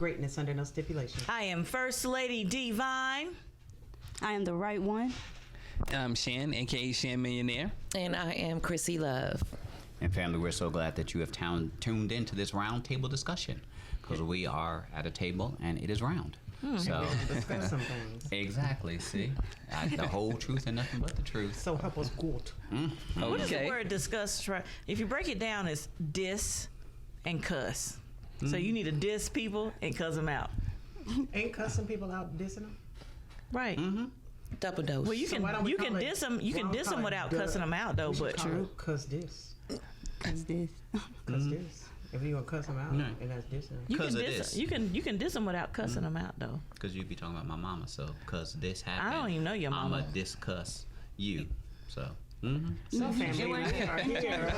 Greatness under no stipulation. I am First Lady Divine. I am the right one. I'm Shan, aka Shan Millionaire. And I am Chrissy Luv. And family, we're so glad that you have tuned into this round table discussion, because we are at a table and it is round. So Discuss some things. exactly, see, the whole truth and nothing but the truth. So help us good. What is the word discuss? If you break it down, it's diss and cuss. So you need to diss people and cuss them out. Ain't cussing people out dissing them? Right. Double dose. Well, you So why don't we can call it- diss them. You can why don't diss we them call it without the- cussing them out, though. We should But call it cuss this. Cause this. Cuss this. If you gonna cuss them out, No. and that's dissing. you can 'Cause of diss. this. You can diss them without cussing them out, though. Because you'd be talking about my mama, so because this happened. I don't even know your mama. I'ma discuss you. So. So family, we are here.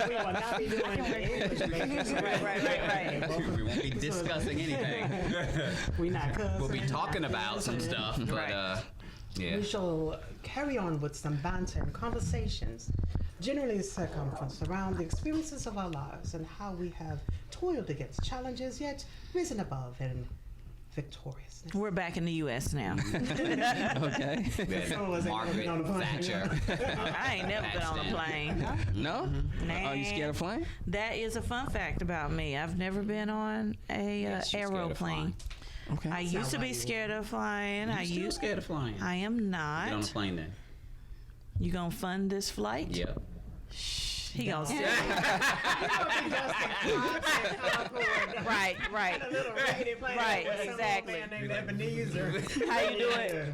We will not be doing the English ladies. Right. We won't be discussing anything. We not cussing. We'll be talking about some stuff, but yeah. We shall carry on with some banter and conversations, generally circumference around the experiences of our lives and how we have toiled against challenges, yet risen above and victorious. We're back in the U.S. now. Okay. So was it Margaret on the plane? Thatcher. I ain't never been on a plane. No? Are you scared of flying? That is a fun fact about me. I've never been on a Yes, you're scared of aeroplane. Okay. I used to be scared of flying. You scared of flying? I am Get on a not. plane then. You gonna fund this flight? Yep. He gonna say. Right. Right, exactly. How you do it?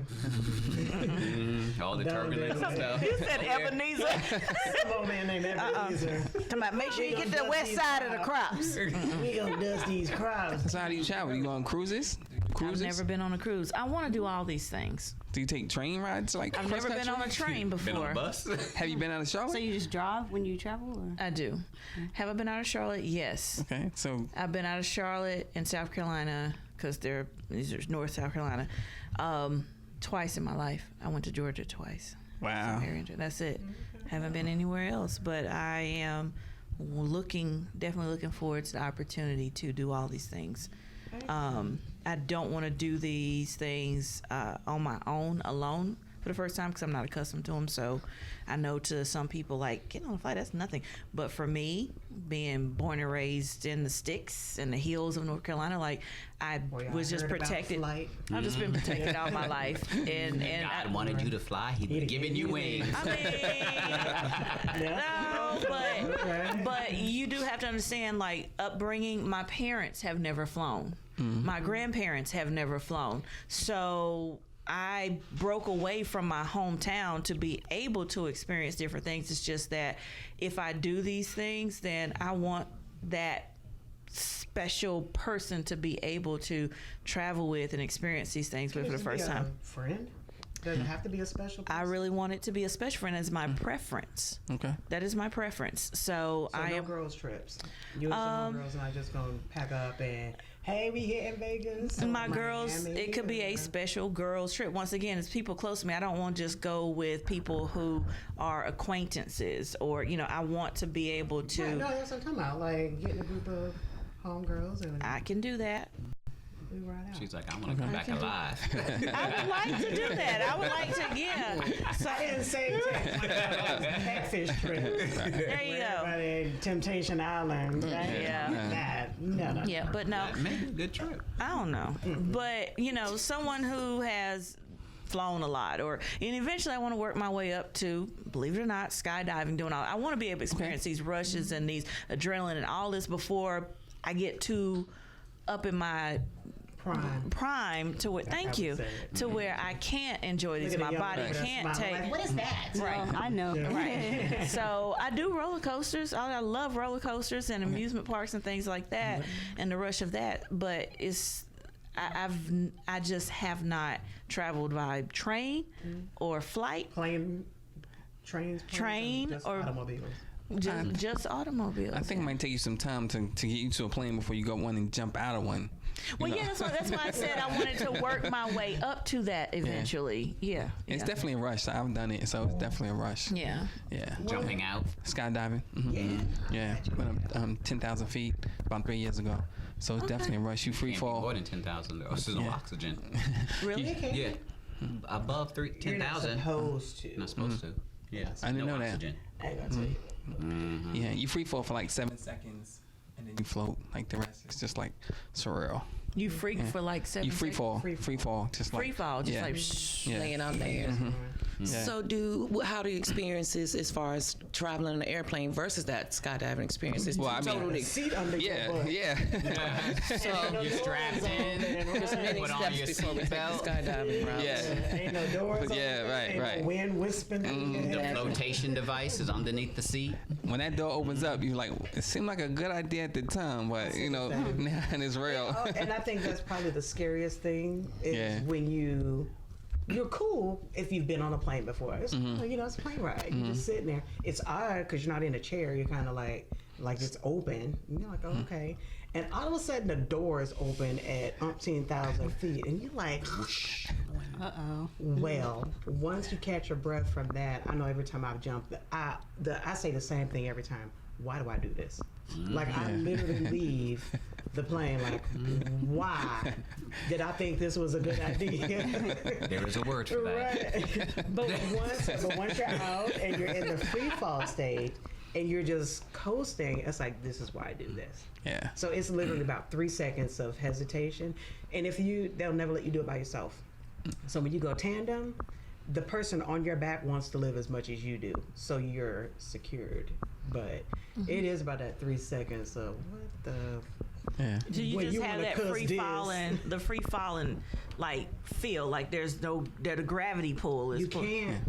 All the turbulence and stuff. You said Ebenezer. Some old man named Ebenezer. Come on, make sure you get to the west side of the crops. We gonna dust these crowds. So how do you travel? You go on cruises? I've never been on a cruise. I want to do all these things. Do you take train rides? Like I've never been on a train before. Been on a bus? Have you been out of Charlotte? So you just drive when you travel, or? I do. Have I been out of Charlotte? Yes. Okay, so I've been out of Charlotte and South Carolina because these are North South Carolina. Twice in my life. I went to Georgia twice. wow. That's it. Haven't been anywhere else, but I am definitely looking forward to the opportunity to do all these things. I don't want to do these things on my own, alone, for the first time, because I'm not accustomed to them. So I know to some people, like, getting on a flight, that's nothing. But for me, being born and raised in the sticks and the hills of North Carolina, like, I was just protected. I've just been protected all my life. And God wanted you to fly. He'd given you wings. I mean, no, but you do have to understand, like, upbringing. My parents have never flown. My grandparents have never flown. So I broke away from my hometown to be able to experience different things. It's just that if I do these things, then I want that special person to be able to travel with and experience these things with for the first time. Friend? Does it have to be a special person? I really want it to be a special friend. As my preference. Okay. That is my preference. So I no am. girls trips. You and some girls not just gonna pack up and, hey, we here in Vegas. And or my girls, Miami, it could be a or- special girls trip. Once again, it's people close to me. I don't want to just go with people who are acquaintances, or, I want to be able to. Right, no, that's what I'm talking about. Like getting a group of homegirls and I can do that. we ride out. She's like, I want to come back alive. I would like to do that. I would like to, yeah. So I didn't say catfish trip. there you go. Everybody, Temptation Island. Right? Yeah. No. Yeah, but no, Maybe a good trip. I don't know. But, someone who has flown a lot, and eventually I want to work my way up to, believe it or not, skydiving, doing all. I want to be able to experience these rushes and these adrenaline and all this before I get too up in my prime to where, thank you, to where I can't enjoy these. My body can't take. What is that? Right. I know. Right. So I do roller coasters. I love roller coasters and amusement parks and things like that, and the rush of that. But I just have not traveled by train or flight. Train or automobiles. Just automobiles. I think it might take you some time to get you to a plane before you go one and jump out of one. Well, yeah, that's why I said I wanted to work my way up to that eventually. Yeah. It's definitely a rush. I've done it, so it's definitely a rush. Yeah. Jumping out. Skydiving. Mm-hmm. Yeah. Went up 10,000 feet about 3 years ago. So it's definitely a rush. You free Can't be more fall. than 10,000 though. There's no Yeah. oxygen. Really? Yeah. Above You're not 10,000. supposed to. Not supposed to. Yeah. I didn't no know that. oxygen. I ain't gonna tell you. Yeah, you free fall for like 7 seconds, and then you float. Like the rest, it's just like surreal. You freak for like 7 You free seconds? fall, free fall, just like Free fall, just yeah. like shh. Yeah. Laying out there. Yeah. So how do you experiences as far as traveling on an airplane versus that skydiving experience? It's Well, I mean, totally Seat under your Yeah, butt. yeah, so You're strapped in. there's many Put on steps your before we take the seatbelt. skydiving route. yeah. Ain't no doors. Yeah, open, right, ain't right. No wind whispering. in your The head. flotation device is underneath the seat. When that door opens up, you're like, it seemed like a good idea at the time, but you know, now it's real. Oh, and I think that's probably the scariest thing is Yeah. when you're cool if you've been on a plane before. It's, you know, it's a plane ride. You're just sitting there. It's odd because you're not in a chair. You're kind of like it's open. And you're like, oh, okay. And all of a sudden the doors open at umpteen thousand feet, and you're like, Uh-oh. well, once you catch your breath from that, I know every time I've jumped, I say the same thing every time. Why do I do this? Like I literally leave the plane like, why did I think this was a good idea? There is a word for that. Right. But once you're out and you're in the free fall stage and you're just coasting, it's like, this is why I do this. Yeah. So it's literally about 3 seconds of hesitation. And they'll never let you do it by yourself. So when you go tandem, the person on your back wants to live as much as you do. So you're secured. But it is about that 3 seconds of what the... Yeah. Do you When just you have wanna that cuss free this. falling, like feel like there's no that the gravity pull is You pull- can't.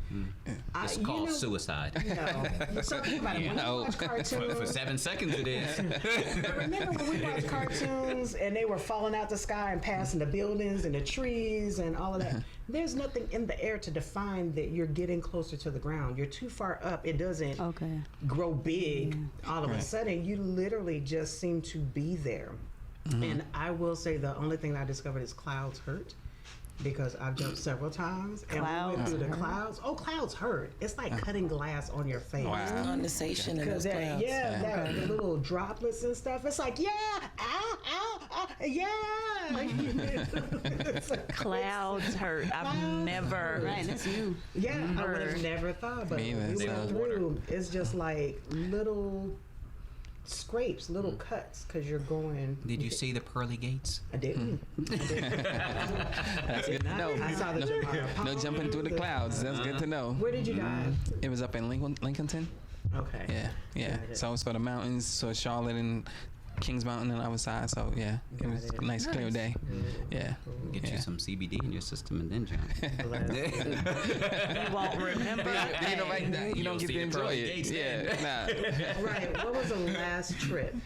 It's called suicide. No. So think about it. When you watch For cartoons, 7 seconds it is. remember when we watched cartoons and they were falling out the sky and passing the buildings and the trees and all of that? There's nothing in the air to define that you're getting closer to the ground. You're too far up. It doesn't Okay. grow big all of a sudden. You literally just seem to be there. And I will say the only thing I discovered is clouds hurt. Because I've jumped several times and we went Clouds through the hurt? clouds. Oh, clouds hurt. It's like cutting glass on your face. Wow. Condensation in Because those clouds. the little droplets and stuff. It's like, yeah, yeah. It's like- Clouds hurt. I've never. Right, that's new. yeah, I would have Heard. never thought, but Me either. we They went hold through. It's just like little scrapes, little cuts, because you're going. Did you see the pearly gates? I didn't. That's good to know. I saw the Jamara No jumping through the clouds. That's good to know. Where did you dive? It was up in Lincolnton. Okay. Yeah. Got it. So it was for the mountains. So Charlotte and Kings Mountain on the other side. So yeah, it Got was it. a nice clear day. Yeah. Get Yeah. you some CBD in your system and then jump. You won't remember. You know, right now, you don't get see to the enjoy pearly it. gates Yeah, nah. Right. What was the last trip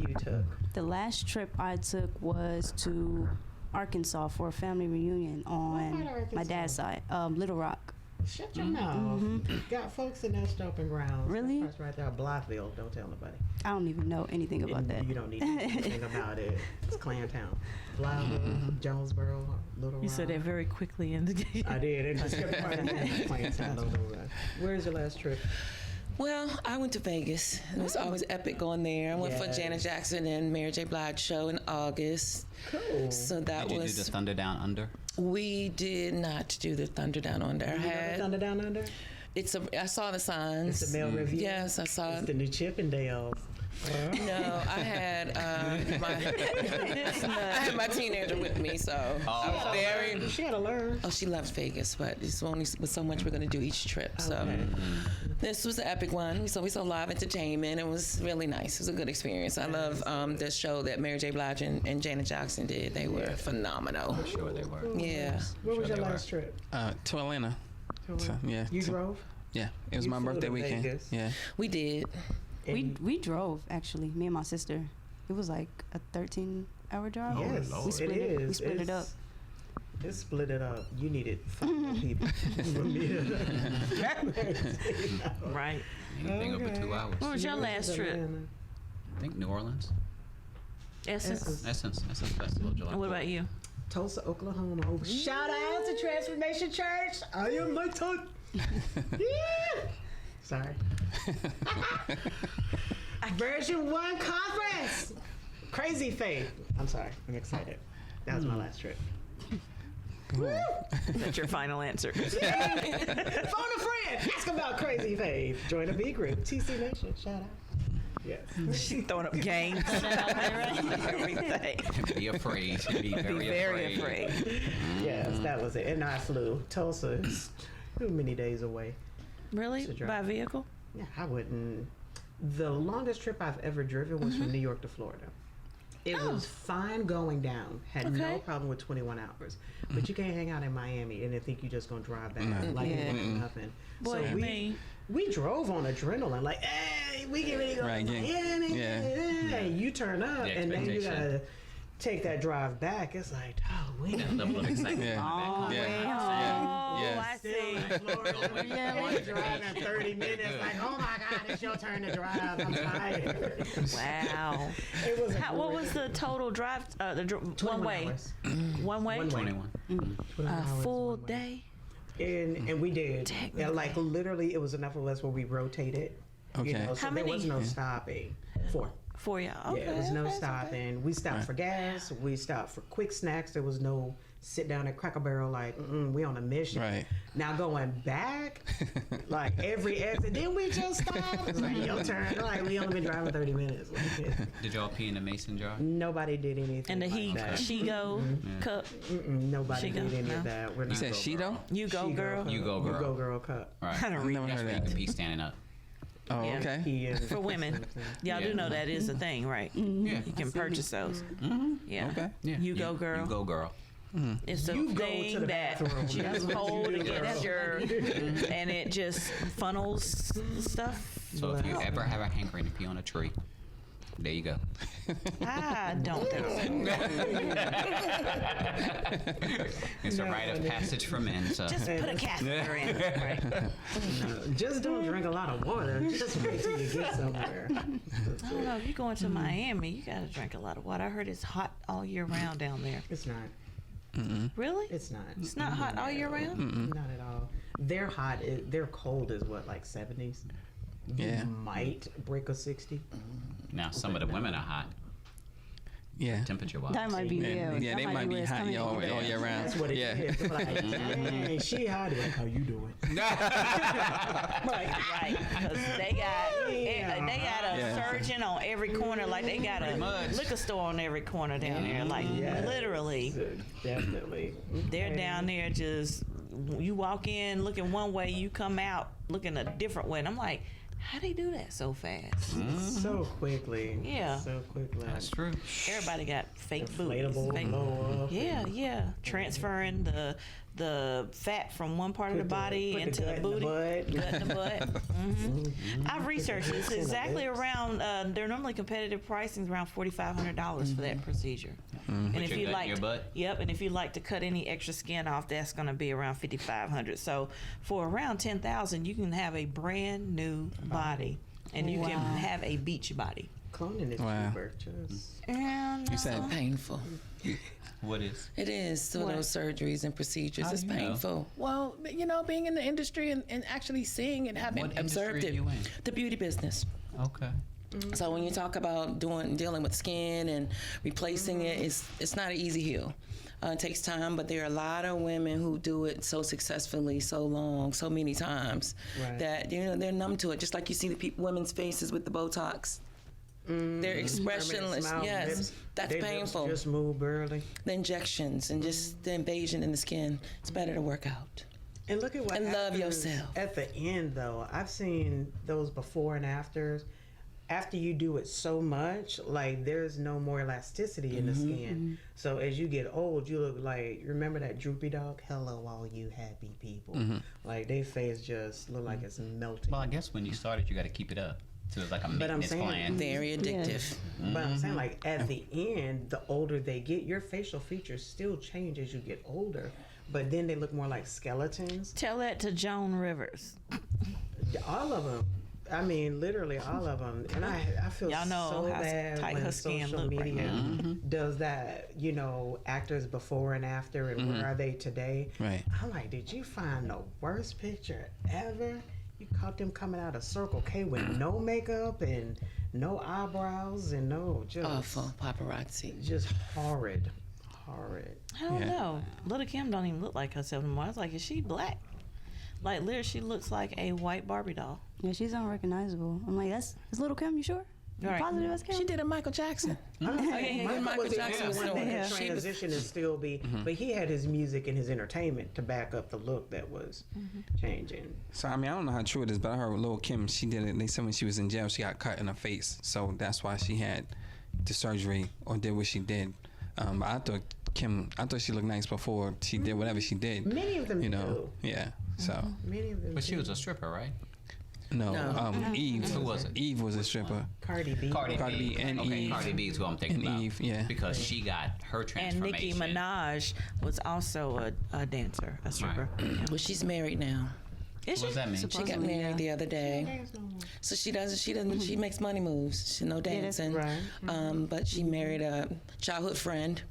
you took? The last trip I took was to Arkansas for a family reunion on about my dad's side, Little Rock. Shut your mouth. Got folks in that stomping grounds. Really? That's right there, Blytheville. Don't tell nobody. I don't even know anything about And that. You don't need to know anything about it. It's Clantown. Blytheville, Jonesboro, Little Rock. You said that very quickly in the I did. It just kept pointing at Clantown. Don't know that. Where's your last trip? Well, I went to Vegas. It was always epic going there. I went for Yes. Janet Jackson and Mary J. Blige show in August. Cool. So that Did you do was. the Thunder Down Under? We did not do the Thunder Down Under. I You know the had. Thunder Down Under? I saw the signs. It's the male review. Yes, I saw It's it. the new Chippendales. No, I had I had my teenager with me, so I was very. She gotta learn. Oh, she loves Vegas, but it's only with so much we're going to do each trip. So this was an epic one. So we saw live entertainment. It was really nice. It was a good experience. I love the show that Mary J. Blige and Janet Jackson did. They were phenomenal. Sure they were. Yeah. Where was Sure your they last trip? To Atlanta. So, yeah. You to- drove? Yeah. It was You my flew birthday to weekend. Vegas. Yeah. We did. We drove, actually, me and my sister. It was like a 13-hour drive. Yes, we split it. We is. split it up. It's split it up. You needed 5 more people. For me to- right. Anything over 2 hours. What was your last trip? Atlanta. I think New Orleans. Essence. Essence Festival, July. And what about you? Tulsa, Oklahoma. Oh, shout out to Transformation Church. I am my tongue. Yeah. Sorry. Version 1 conference. Crazy Faith. I'm sorry. I'm excited. That was my last trip. That's your final answer. Phone a friend. Ask about Crazy Faith. Join a B group. TC Nation. Shout out. Yes. She's throwing up games. Everything. Be afraid. Be very, Very afraid. Yes, that was it. And I flew. Tulsa is too many days away. Really? To drive. By vehicle? Yeah, I wouldn't. The longest trip I've ever driven was from New York to Florida. It was fine going down. Had no Okay. problem with 21 hours. But you can't hang out in Miami and then think you're just going to drive back like it was nothing. Boy, so we drove on adrenaline. Like, hey, we get ready to go Right, to yeah. Miami. Yeah. Hey, you turn up The and then you got expectation. to take that drive back. It's like, oh, wait a That minute. level of excitement. Yeah. Oh, Yeah. I Still see. in Florida. You're driving 30 minutes. Like, oh my God, it's your turn to drive. I'm tired. Wow. It was What was the total drive? One way. hours. One way. 21. 21 A hours, full one way. day. And we did. Technically. And like literally, it was enough of us where we rotated. Okay. You know, so How there many? was no stopping. 4. For y'all. Okay. Yeah, it was no okay, stopping. We stopped for gas. We stopped for quick snacks. There was no sit down at Cracker Barrel like, we on a mission. Right. Now going back, like every exit, then we just stopped. It's like, your turn. Like, we only been driving 30 minutes. Like, Did y'all pee in the mason jar? nobody did anything. And the like he, that. she go cup. Nobody She did go? any No. of that. We're You not said go she girl. though? You go, She girl. You go, girl. You go girl cup. Right. I don't read Never That's heard where you that. can pee standing up. Oh, Yeah. okay. He is. For women. Y'all Yeah. do know that is a thing, right? Yeah. You can purchase those. Yeah. Okay. Yeah. You go, girl. You go, girl. It's the You go to thing the that bathroom. you That's what hold you do, against girl. your, and it just funnels stuff. So if you ever have a hankering to pee on a tree, there you go. I don't think so. It's a rite of passage for men. So Just put a catheter in. Right. No, just don't drink a lot of water. Just wait till you get somewhere. I don't know. If you're going to Miami, you got to drink a lot of water. I heard it's hot all year round down there. It's not. Really? It's not. It's not hot all year round? Not at all. Their hot. Their cold is what, like 70s. Yeah. You might break a 60. now some of the women are hot, Yeah. temperature wise. That might be Yeah, that they might where be it's hot coming all from. year round. That's what it Yeah. is. They're like, dang, she hot. Like, how you doing? Right. Because they got a Yeah. surgeon on every corner. Like they got a much. liquor store on every corner down there. Like Yes. literally. Definitely. They're Okay. down there just, you walk in looking one way, you come out looking a different way. And I'm like, how they do that so fast? So quickly. Yeah. So quickly. That's true. Everybody got fake booties. Inflatable Fake- blow up. Yeah. Transferring the fat from one part of the Put the- body put the into gut the in the booty. butt. Gut in the butt. I've researched this. in the Exactly lips. around. They're normally competitive pricing around $4,500 for that procedure. And Put if your you gut in like, your butt? yep. And if you like to cut any extra skin off, that's going to be around $5,500. So for around $10,000, you can have a brand new body, and you can have a beach body. Cloning is Wow. cheaper. Just And You said Painful. What is? It is. So What? those surgeries and procedures, How it's do you know? painful. Well, being in the industry and actually seeing it happen, What observed industry it. are you in? The beauty business. Okay. So when you talk about dealing with skin and replacing it, it's not an easy heal. It takes time, but there are a lot of women who do it so successfully, so long, so many times Right. that they're numb to it. Just like you see the women's faces with the Botox. They're expressionless. Smile, Yes, lips, that's they painful. Just move barely. The injections and just the invasion in the skin. It's better to work out. And look at what And love happens yourself. at the end, though. I've seen those before and afters. After you do it so much, like there's no more elasticity in the skin. So as you get old, you look like, remember that droopy dog? Hello, all you happy people. Like their face just look like it's melting. Well, I guess when you started, you got to keep it up. So it's like a But I'm maintenance saying- plan. Very addictive. But I'm saying, like, at the end, the older they get, your facial features still change as you get older. But then they look more like skeletons. tell that to Joan Rivers. All of them. I mean, literally all of them. And I feel Y'all know so how bad tight when her skin social look right media does that, actors before and after and where are they today? Right. I'm like, did you find the worst picture ever? You caught them coming out of Circle K with no makeup and no eyebrows and no just Awful paparazzi. just horrid. I don't know. Little Kim don't even look like herself anymore. I was like, is she black? Like, literally, she looks like a white Barbie doll. Yeah, she's unrecognizable. I'm like, that's Little Kim. You sure? You Right. positive that's Kim? She did a Michael Jackson. Michael Jackson Jackson was one the that one. had She was- transition and still be, but he had his music and his entertainment to back up the look that was changing. So I mean, I don't know how true it is, but I heard with Lil Kim, she did it. They said when she was in jail, she got cut in her face, so that's why she had the surgery or did what she did. But I thought she looked nice before she did whatever she did. Many of them You know, do. yeah. So Many of them But she do. was a stripper, right? no, No. Eve. Who was it? Eve was a stripper. Cardi B. Cardi B and okay, Eve. Cardi B is who I'm thinking And about. Eve, yeah. Because she got her And transformation. Nicki Minaj was also a dancer, a stripper. Yeah. Well, she's married now. Is What does that mean? She got Supposedly, married yeah. the other day. So she doesn't. She makes money moves. She no dancing. Right. But she married a childhood friend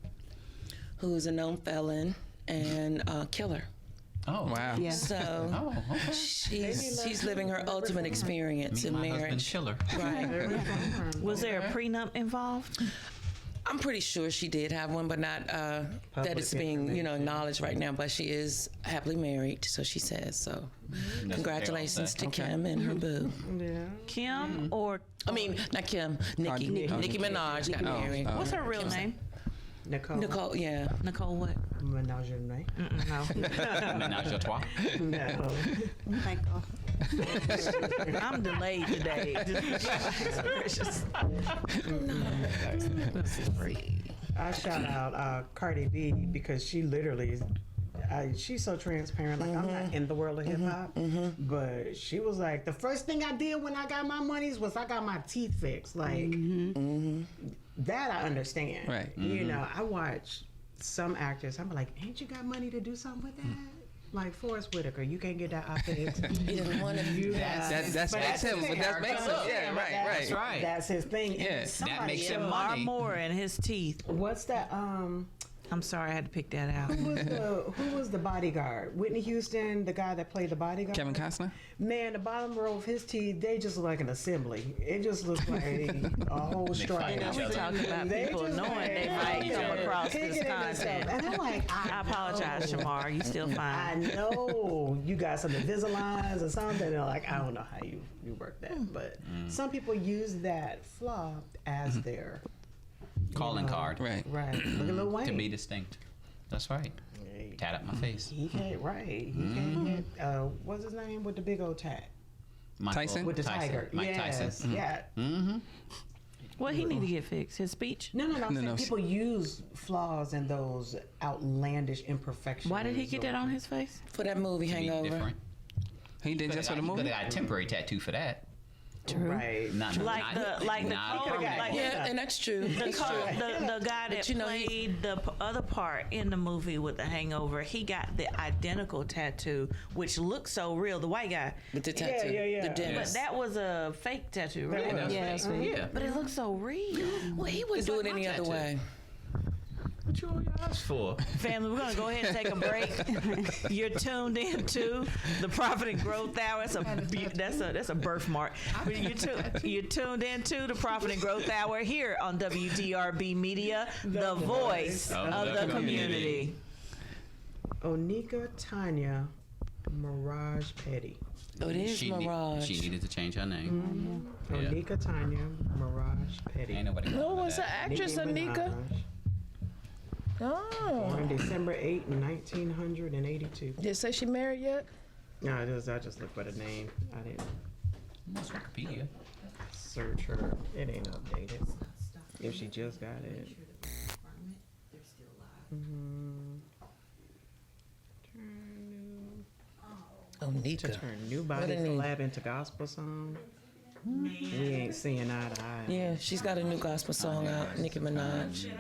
who's a known felon and a killer. Oh, Wow. Yeah. So Oh, okay. she's living her ultimate experience Meet in my husband, marriage. Chiller. Right. Was there a prenup involved? I'm pretty sure she did have one, but not that Public it's being information. acknowledged right now. But she is happily married, so she says. So congratulations to Kim and her boo. Yeah. Kim or I mean, not Kim, Nicki. Nicki Minaj got married. what's her real name? Nicole. Nicole, yeah. Nicole what? Menage a Name. No. Menage a trois. No. Thank God. I'm delayed today. Gracious. I shout out Cardi B because she literally is. She's so transparent. Like I'm not in the world of hip hop, but she was like, the first thing I did when I got my monies was I got my teeth fixed. Like that I understand. Right. You know, I watch some actors. I'm like, ain't you got money to do something with that? Like Forrest Whitaker, you can't get that eye fixed. He doesn't want to do that. That's him. But that makes sense. Yeah, right, That's right. right. That's his thing. And Yeah. somebody makes else- him Mar money. Moore and his teeth. What's that? I'm sorry, I had to pick that out. Who was the bodyguard? Whitney Houston, the guy that played the bodyguard. Kevin Costner. Man, the bottom row of his teeth, they just look like an assembly. It just looks like a whole stripe. fight each We other. talking about They people just knowing like- they Yeah, might yeah. come across Picking this it and stuff. content. And I'm like, I apologize, Shamar. You still I fine. know you got some Invisaligns or something. And like, I don't know how you work that, but some people use that flaw as their Calling card. Right. right. Look at Lil Wayne. To be distinct. That's right. Hey, Tat up my face. he can't. Right. He can't get. What's his name with the big old tat? Michael Tyson? With the tiger. Mike yes. Tyson. Yeah. Mm-hmm. What he need to get fixed? His speech? No. I'm No, saying no. people use flaws and those outlandish imperfections. Why did he get that or- on his face? For that movie, Be Hangover. different. He did just for the You could movie. have got a temporary tattoo for that. Right. Not, Like not, the not code, permanent. like Yeah, and that's true. the It's true. the guy that you know, he's- played the other part in the movie with the Hangover. He got the identical tattoo, which looks so real. The white guy, With the tattoo. yeah. The but dentist. that was a fake tattoo, right? That was Yeah, that's fake. right. Yeah. But it looks so real. Well, he wouldn't do like it my any other tattoo. way. What you all your eyes for? Family, we're gonna go ahead and take a break. You're tuned in to the Profit and Growth Hour. That's a birthmark. You're tuned in to the Profit and Growth Hour here on WDRB Media, the voice of the community. Onika Tanya Mirage Petty. Oh, it is Mirage. She needed to change her name. Yeah. Onika Tanya Mirage Petty. Ain't nobody Who calling her was the that. actress, Nicki Anika? Minaj, Oh. born December 8, 1982. Did it say she married yet? No, I just looked for the name. I didn't That's Wikipedia. search her. It ain't updated. If she just got it. Oh, To Nika. turn new body a name. collab into gospel song. We ain't seeing eye to eye. Yeah, she's got a new gospel song out, Nicki Minaj.